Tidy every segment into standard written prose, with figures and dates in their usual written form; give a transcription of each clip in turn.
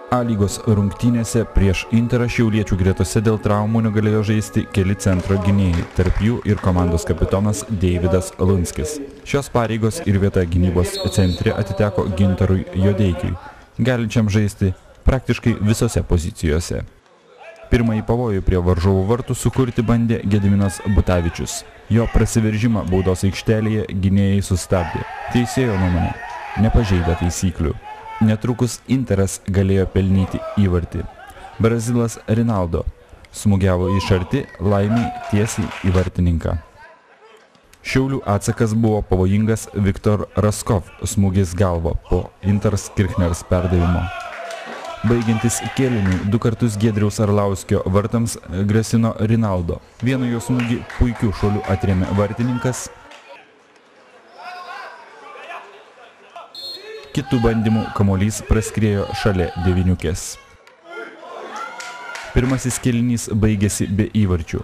A lygos rungtynėse prieš Interą šiauliečių gretose dėl traumų negalėjo žaisti keli centro gynėjai, tarp jų ir komandos kapitonas Deividas Lunskis. Šios pareigos ir vieta gynybos centre atiteko Gintarui Jodeikiui, galinčiam žaisti praktiškai visose pozicijose. Pirmąjį pavojų prie varžovų vartų sukurti bandė Gediminas Butavičius. Jo prasiveržimą baudos aikštelėje gynėjai sustabdė. Teisėjo nuomonė – nepažeidė taisyklių. Netrukus Interas galėjo pelnyti įvartį. Brazilas Rinaldo smūgiavo iš arti, laimiai tiesiai į vartininką. Šiaulių atsakas buvo pavojingas Viktor Raskov smūgis galva po Intars Kirchners perdavimo. Baigiantis kėliniui, 2 kartus Giedriaus Arlauskio vartams grasino Rinaldo. Vieną jo smūgį puikių šuolių atrėmė vartininkas. Kitų bandymų kamuolys praskriejo šalia devyniukės. Pirmasis kėlinys baigėsi be įvarčių,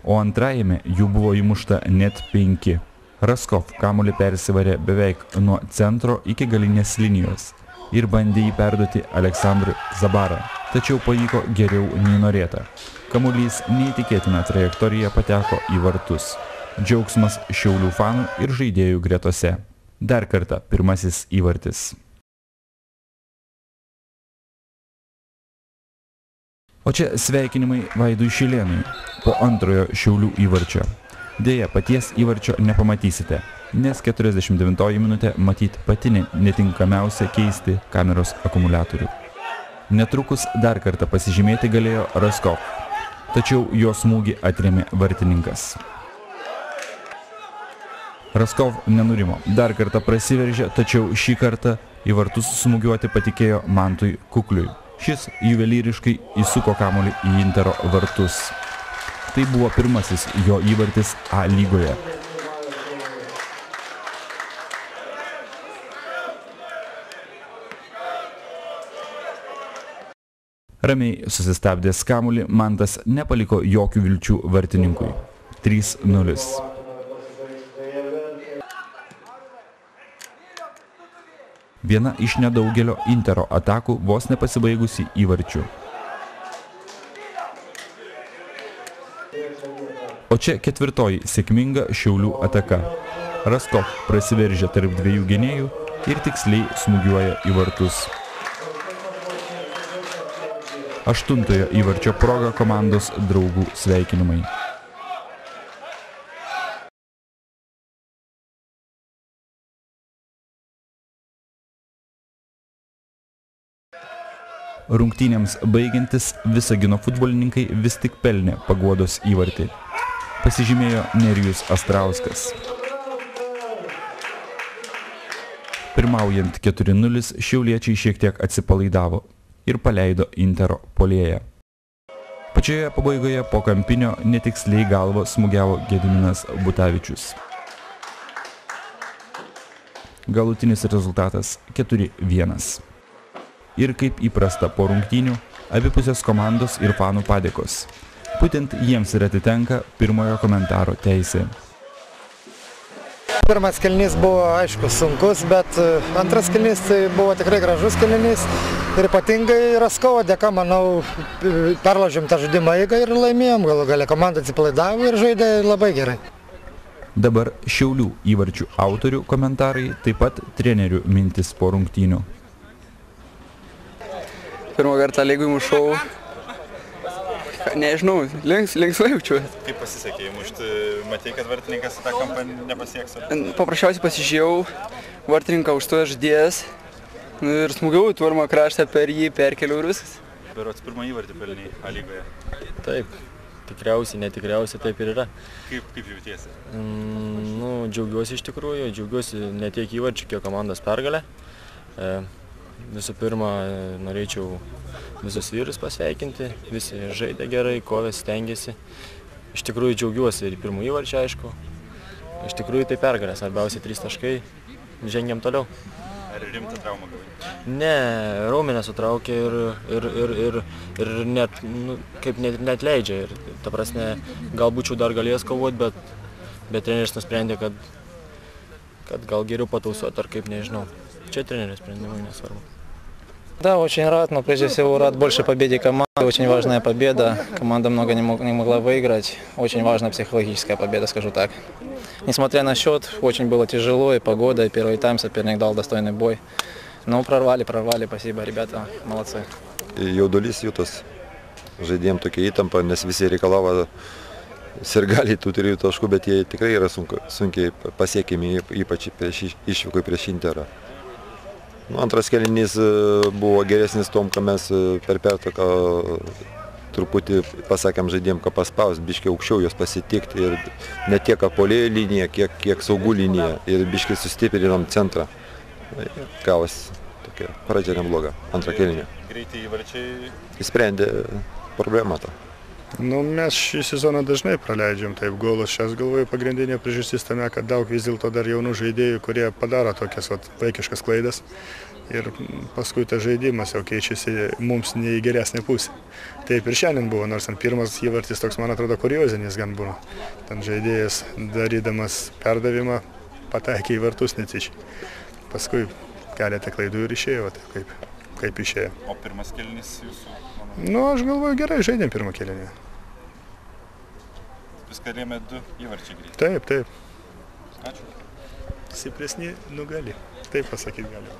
o antrajame jų buvo įmušta net 5. Raskov kamuolį persivarė beveik nuo centro iki galinės linijos ir bandė jį perduoti Aleksandrui Zabarą, tačiau pavyko geriau nei norėta. Kamuolys neįtikėtina trajektorija pateko į vartus. Džiaugsmas Šiaulių fanų ir žaidėjų gretose. Dar kartą pirmasis įvartis. O čia sveikinimai Vaidui Šilėnui po antrojo Šiaulių įvarčio. Deja, paties įvarčio nepamatysite, nes 49 minutė matyt pati netinkamiausia keisti kameros akumuliatorių. Netrukus dar kartą pasižymėti galėjo Raskov, tačiau jo smūgį atrėmė vartininkas. Raskov nenurimo, dar kartą prasiveržė, tačiau šį kartą į vartus smūgiuoti patikėjo Mantui Kukliui. Šis juvelyriškai įsuko kamuolį į Intero vartus. Tai buvo pirmasis jo įvartis A lygoje. Ramiai susistabdęs kamuolį, Mantas nepaliko jokių vilčių vartininkui. 3-0. Viena iš nedaugelio Intero atakų vos nepasibaigusi įvarčių. O čia ketvirtoji sėkminga Šiaulių ataka. Raskov prasiveržė tarp 2 gynėjų ir tiksliai smūgiuoja į vartus. 8-ojo įvarčio proga komandos draugų sveikinimai. Rungtynėms baigiantis Visagino futbolininkai vis tik pelnė paguodos įvartį. Pasižymėjo Nerijus Astrauskas. Pirmaujant 4-0, šiauliečiai šiek tiek atsipalaidavo ir paleido Intero puolėją. Pačioje pabaigoje po kampinio netiksliai galva smūgiavo Gediminas Butavičius. Galutinis rezultatas 4-1. Ir kaip įprasta po rungtynių, abipusės komandos ir fanų padėkos. Būtent jiems ir atitenka pirmojo komentaro teisė. Pirmas kėlinys buvo, aišku, sunkus, bet antras kėlinys tai buvo tikrai gražus kėlinys. Ir ypatingai Raskovo dėka, manau, perlaužėm tą žaidimą eigą ir laimėjom. Galų gale komanda atsipalaidavo ir žaidė labai gerai. Dabar Šiaulių įvarčių autorių komentarai, taip pat trenerių mintis po rungtynių. Pirmą kartą lygui mušau, nežinau, linksmai jaučiu. Kaip pasisekė įmušti, matei, kad vartininkas tą kampą nepasieks? Paprasčiausiai pasižiūrėjau, vartininką užstojo žaidėjas ir smūgiau į tvarumo kraštą, per jį perkeliau ir viskas. Berods pirmą įvartį pelnei A lygoje. Taip, tikriausiai, netikriausiai taip ir yra. Kaip jautiesi? Džiaugiuosi iš tikrųjų, džiaugiuosi ne tiek įvarčių, kiek komandos pergalę. Visų pirma, norėčiau visus vyrus pasveikinti, visi žaidė gerai, kovė, stengiasi. Iš tikrųjų džiaugiuosi ir pirmų įvarčių, aišku. Iš tikrųjų tai pergalė, svarbiausia 3 taškai, žengiam toliau. Ar rimtą traumą gavai? Ne, raumenę sutraukė ir net leidžia. Ir, ta prasme, gal būčiau dar galėjęs kovoti, bet treneris nusprendė, kad gal geriau patausuoti ar kaip, nežinau. Čia trenerio sprendimai, nesvarbu. Да, очень рад, но прежде всего рад больше победе команды. Очень важная победа. Команда много не могла выиграть. Очень важная психологическая победа, скажу так. Несмотря на счет, очень было тяжело, и погода, и первый тайм соперник дал достойный бой. Но прорвали. Спасибо, ребята, молодцы. Jaudulys jutos. Žaidėjom tokia įtampa, nes visi reikalavo sirgaliai tų 3 taškų, bet jie tikrai yra sunkiai pasiekiami, ypač išvykai prieš Interą. Antras kėlinys buvo geresnis tom, ką mes per pertrauką truputį pasakėm žaidėjom, ką paspaus, biškiai aukščiau jos pasitikti ir ne tiek puolėjų liniją, kiek saugų liniją ir biškiai sustiprinom centrą. Gavos tokia pradžia nebloga, antrą kėlinį. Greitai įvarčiai Įsprendė problemą tą. Mes šį sezoną dažnai praleidžiam taip golus. Šias galvoju pagrindinė priežastis tame, kad daug vis dėlto dar jaunų žaidėjų, kurie padaro tokias vaikiškas klaidas. Ir paskui tas žaidimas jau keičiasi mums ne į geresnę pusę. Taip ir šiandien buvo, nors ant pirmas įvartis toks, man atrodo, kuriozinis gan buvo. Ten žaidėjas, darydamas perdavimą, pataikė į vartus netyčiai. Paskui keletą klaidų ir išėjo, taip kaip išėjo. O pirmas kėlinys jūsų? Aš galvoju, gerai žaidėm pirmą kėlinį. Viską lėmė 2 įvarčiai greitai. Taip. Ačiū. Stipresni nugali, taip pasakyti galima.